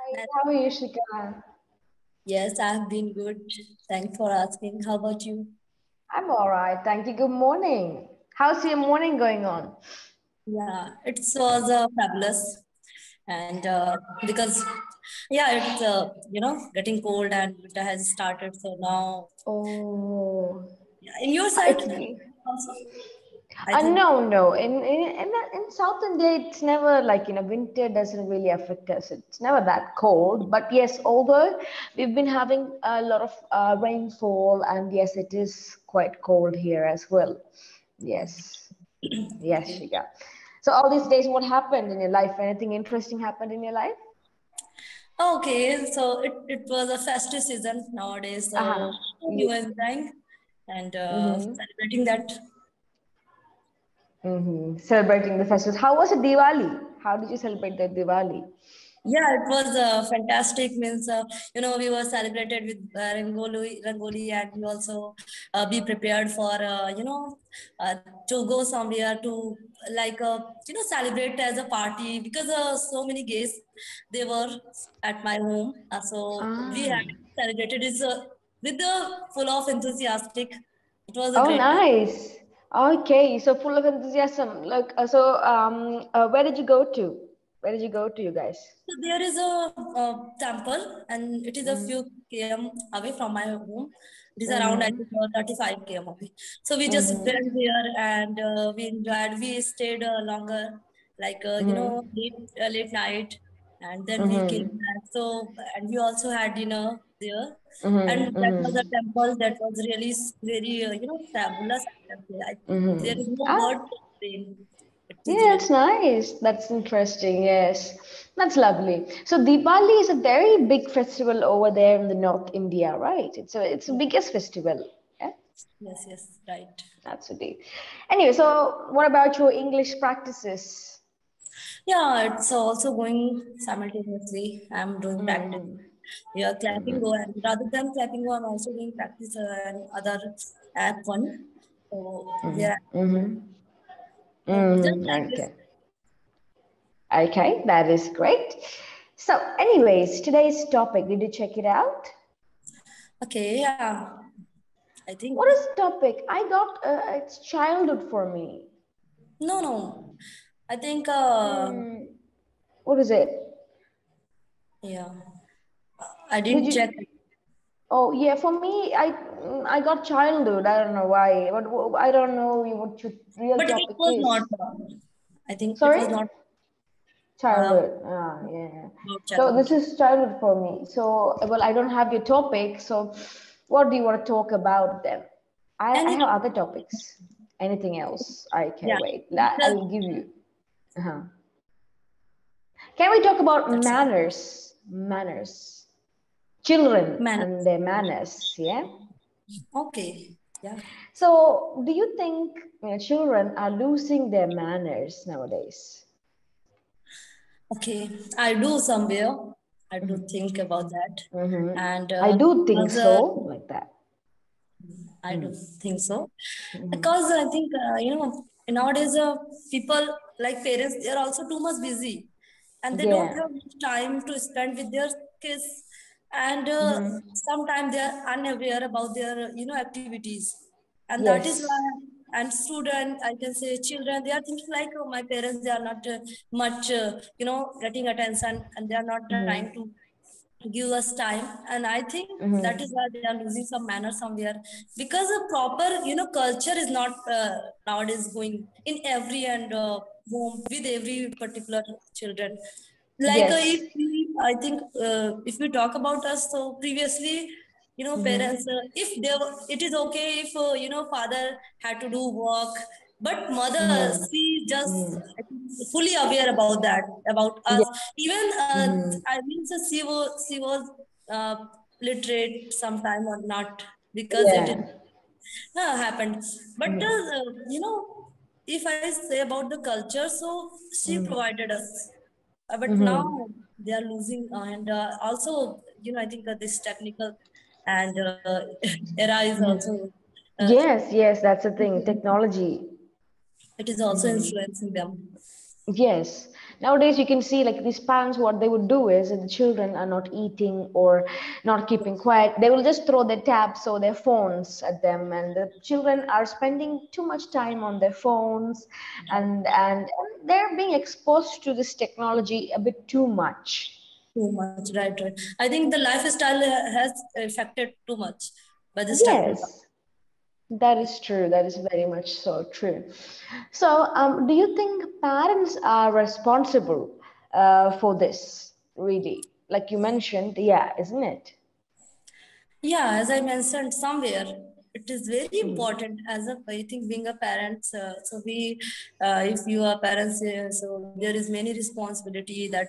Hi, And how are you, Shikha? yes, I've been good. Thanks for asking. How about you? I'm all right. Thank you. Good morning. How's your morning going on? Yeah, it was fabulous. And because, yeah, it's, getting cold and winter has started. So now, Oh, yeah, in your side it's also, I think. no. In South India, it's never like winter doesn't really affect us. It's never that cold. But yes, although we've been having a lot of rainfall, and yes, it is quite cold here as well. Yes, yes, Okay. Shikha. So all these days, what happened in your life? Anything interesting happened in your life? Okay, so it was a festive season nowadays. Uh-huh. So you were enjoying and Mm-hmm. celebrating that. Mm-hmm. Celebrating the festivals. How was it Diwali? How did you celebrate the Diwali? Yeah, it was fantastic. Means we were celebrated with Rangoli, and we also be prepared for to go somewhere to like celebrate as a party because so many guests they were at my home. So we Ah. had celebrated it with the full of enthusiastic. It was a Oh, great time. nice. Okay, so full of enthusiasm. Like, where did you go to? Where did you go to, you guys? So there is a temple, and it is a Mm-hmm. few km away from my home. It is around, I Mm-hmm. think, 35 km away. So we just Mm-hmm. went there and we enjoyed. We stayed longer, like late night, and then we came Mm-hmm. back. So and we also had dinner there, and Mm-hmm. that was a Mm-hmm. temple that was really very fabulous. There Mm-hmm. is no Ah, word to explain. It is yeah, really. that's nice. That's interesting. Yes, that's lovely. So Diwali is a very big festival over there in the North India, right? It's the biggest festival. Yeah, Yes, yes, right. that's a deal. Anyway, so what about your English practices? Yeah, it's also going simultaneously. I'm doing practice. Mm-hmm. Yeah, clapping go, and rather than clapping go, I'm also doing practice and other app one. So yeah, Mm-hmm. so just Mm-hmm. like this. Okay. Okay, that is great. So, anyways, today's topic, did you check it out? Okay, yeah, I think What is the topic? I got it's childhood for me. no. I think Hmm. What is it? yeah, I Did didn't check. you? Oh, yeah. For me, I got childhood. I don't know why, but I don't know what your real But it topic was not. is. I think it was Sorry, not uh, childhood. Ah, yeah. about So childhood. this is childhood for me. So, well, I don't have your topic. So, what do you want to talk about then? I Any have topic. other topics. Anything else? Okay, Yeah, wait. I because will give you. Uh-huh. Can we talk about that's it. manners? Manners. Children Man. and their manners. Yeah. Okay. Yeah. So, do you think children are losing their manners nowadays? Okay, I do somewhere. I do think about that, Mm-hmm. and I do think because so, like that. I do think so, Mm-hmm. because I think nowadays people like parents they are also too much busy, and they don't Yeah. have much time to spend with their kids, and Mm-hmm. sometimes they are unaware about their activities, and that is why. Yes. And student, I can say children, they are thinking like, oh, my parents, they are not much, getting attention, and they are not trying Mm-hmm. to give us time. And I think that is Mm-hmm. why they are losing some manners somewhere, because a proper culture is not nowadays going in every and home with every particular children. Like if Yes. we, I think if we talk about us, so previously Mm-hmm. parents if they it is okay if father had to do work, but mother, Mm-hmm. she just Mm-hmm. I think, fully aware about that, about us. Yeah. Even Mm-hmm. I mean, so she was uh, literate sometime or not, because it is Yeah. happened. But Mm-hmm. if I say about the culture, so she provided us. But now Mm-hmm. they are losing, and also I think this technical and era is also Mm-hmm. uh, Yes, yes, that's the thing. Technology. it is also Mm-hmm. influencing them. Yes. Nowadays, you can see like these parents, what they would do is if the children are not eating or not keeping quiet, they will just throw their tabs or their phones at them, and the children are spending too much time on their phones, and they're being exposed to this technology a bit too much. Too much, right? I think the lifestyle has affected too much by this technology. Yes, that is true. That is very much so true. So, do you think parents are responsible for this, really? Like you mentioned, yeah, isn't it? Yeah, as I mentioned somewhere, it is very Mhm. important as a, I think being a parent. So we, if you are parents, so there is many responsibility that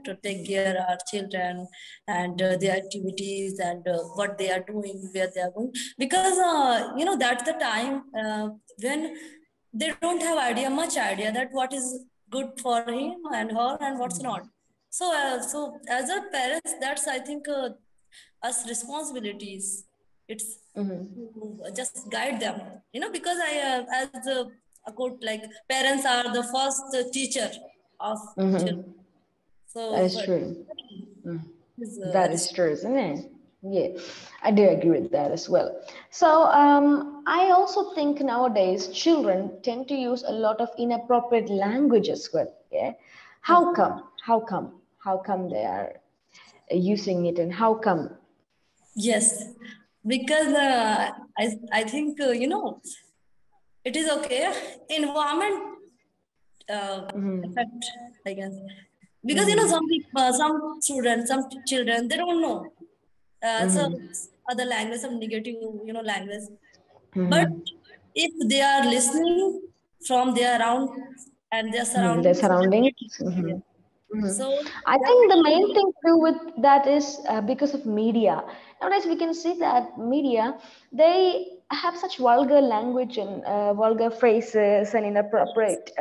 to take care of our children and their activities and what they are doing, where they are going, because that's the time when they don't have idea, much idea that what is good for him and her and what's not. So as a parents, that's I think. Us responsibilities, it's Mhm. to just guide them, because I as a quote, like parents are the first teacher of children. Mhm. That So is but true. Mm. is That is true, isn't it? Yeah, I do agree with that as well. So, I also think nowadays children tend to use a lot of inappropriate language as well. Yeah, how okay. come? How come? How come they are using it, and how come? Yes, because I think it is okay. Environment Mhm. effect, I guess, because some Mhm. people, some students, some children, they don't know so Mhm. other language, some negative language. But Mhm. if they are listening from their around and their Mhm. Their surroundings, so surroundings. definitely, yeah. Mhm. Mhm. So I they are think the very main thing to do with that is because of media. Nowadays, we can see that media, they have such vulgar language and vulgar phrases and inappropriate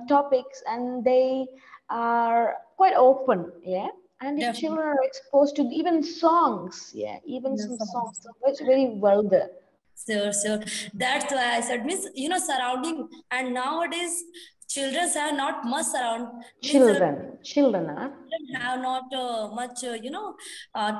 topics, and they are quite open. Yeah, and if definitely. children are exposed to even songs, yeah, even Yes, some songs, so it's very vulgar. sure, sure. That's why I said, means surrounding, and nowadays children have not much surround, means Children are. children have not much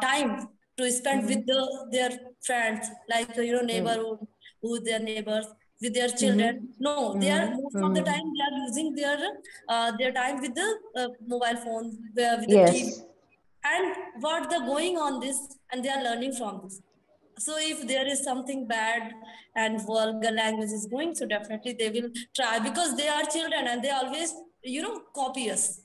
time to spend with Mm-hmm. their friends, like neighborhood, who their neighbors, with their children. Mm-hmm. No, they are most of the Mm-hmm. time they are using their time with the mobile phone, with the TV, Yes. and what they're going on this, and they are learning from this. So if there is something bad and vulgar language is going, so definitely they will try, because they are children and they always copy us.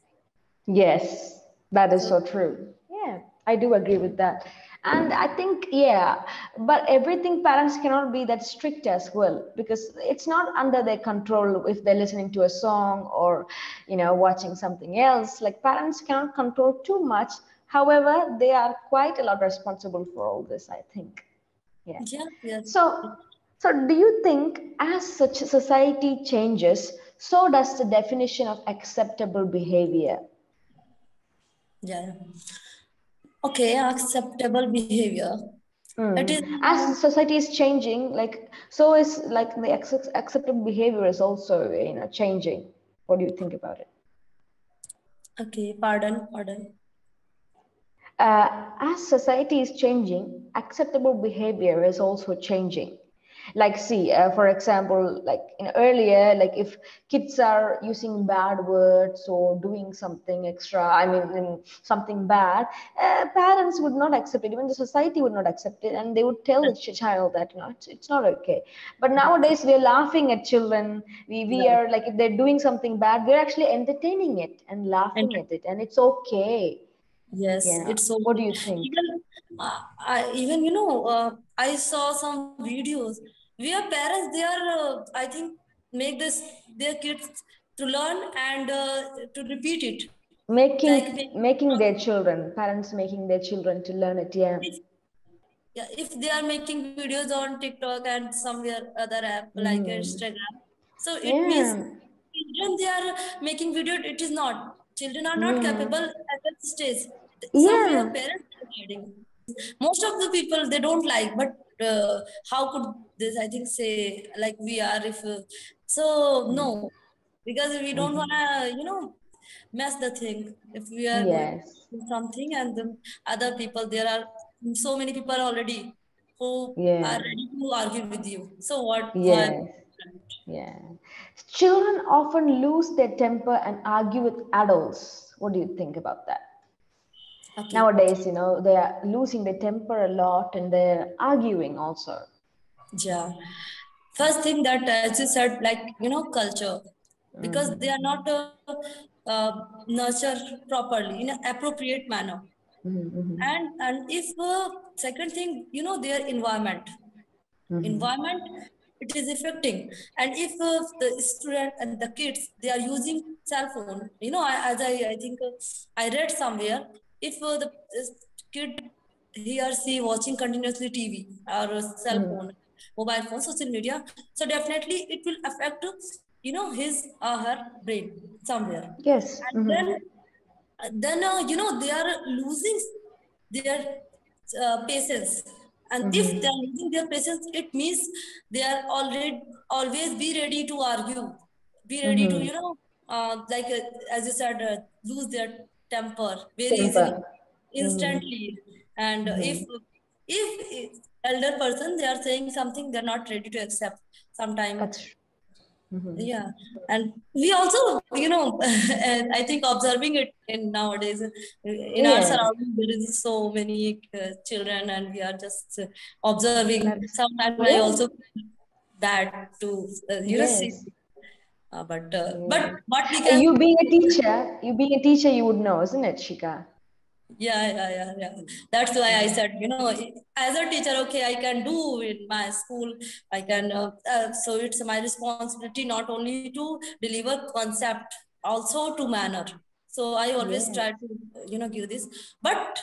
Yes, that is So so true. Yeah, I do agree with that. And I think, yeah, but everything parents cannot be that strict as well because it's not under their control if they're listening to a song or, watching something else. Like parents cannot control too much. However, they are quite a lot responsible for all this, I think. Yeah. yeah, yes, So, so do you think as such society changes, so does the definition of acceptable behavior? yeah. Okay, acceptable behavior. It is As society is changing, like so is like the acceptable behavior is also changing. What do you think about it? okay. Pardon. As society is changing, acceptable behavior is also changing. Like, see, for example, like earlier, like if kids are using bad words or doing something extra, I mean, something bad, parents would not accept it. Even the society would not accept it, and they would tell the child that it's not okay. But nowadays, we are laughing at children. We Right. are like if they're doing something bad, we're actually entertaining it and And laughing at it, and it's okay. yes, Yeah. it's so What do good. you think? Even I saw some videos where parents, they are I think make this their kids to learn and to repeat it, like Making their children, parents making their children to learn it. Yeah. if, yeah, if they are making videos on TikTok and somewhere other app like Mm. Instagram, so it means Yeah. children, they are making video. It is not, children are not capable Mm. at that stage. Somewhere Yeah. parents are guiding. Most of the people, they don't like, but how could this, I think, say like we are, if so no. because we don't want to, mess the thing. If we are going Yes. to do something and the other people, there are so many people already who are Yeah. ready to argue with you. So what? Why? Yes. Yeah. Children often lose their temper and argue with adults. What do you think about that? Okay. Nowadays, they are losing their temper a lot and they're arguing also. Yeah. First thing that, as you said, like, culture, because they are not nurtured properly in an appropriate manner. Mm-hmm. And if second thing, their Mm-hmm. environment, it is affecting. And if the student and the kids, they are using cell phone, I think I read somewhere, if the kid, he or she watching continuously TV or a cell Mm-hmm. phone, mobile phone, social media, so definitely it will affect, his or her brain somewhere. Yes. And Mm-hmm. then they are losing their patience. And if they Mm-hmm. are losing their patience, it means they are already always be ready to argue, be ready to, Mm-hmm. like, as you said, lose their temper very easily, Temper. Mm-hmm. instantly. And Mm-hmm. if elder person, they are saying something, they're not ready to accept sometime. That's true. Mm-hmm. Yeah. And we also, and I think observing it in nowadays, in our Yes. surroundings, there is so many children, and we are just observing. That's Sometimes I yes. also feel bad to, see. Yes. But Yes. what we can, You being a teacher, you would know, isn't it, Shika? yeah. That's why I said, as a teacher, okay, I can do in my school. I can, so it's my responsibility not only to deliver concept, also to manner. So I always try Yes. to, give this. But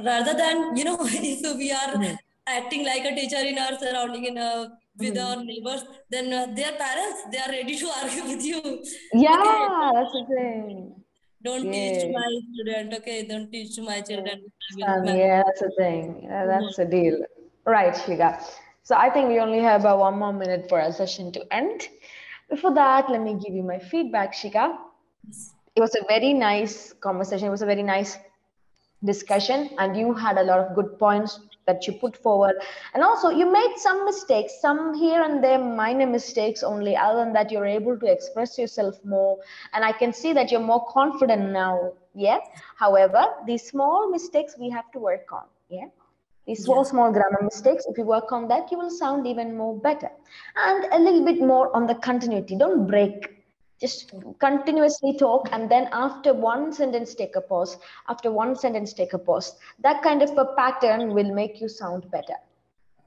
rather than, if we are Mm-hmm. acting like a teacher in our surrounding, with Mm-hmm. our neighbors, then their parents, they are ready to argue with you. Okay, Yeah, that's the thing. don't teach Yes. my student. Okay, don't teach my Yes. children. I will Son, manage. yeah, that's the thing. Yeah, that's the deal. Right, Shiga. So I think we only have about 1 more minute for our session to end. Before that, let me give you my feedback, Shiga. It was a very nice conversation. It was a very nice discussion, and you had a lot of good points that you put forward. And also, you made some mistakes, some here and there, minor mistakes only. Other than that, you're able to express yourself more, and I can see that you're more confident now. Yeah. However, these small mistakes we have to work on. Yeah. These small, Yes. small grammar mistakes, if you work on that, you will sound even more better. And a little bit more on the continuity. Don't break. Just continuously talk, and then after one sentence, take a pause. After one sentence, take a pause. That kind of a pattern will make you sound better.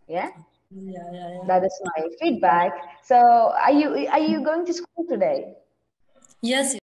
Yeah, Yeah. that is my feedback. So, are you going to school today? Yes,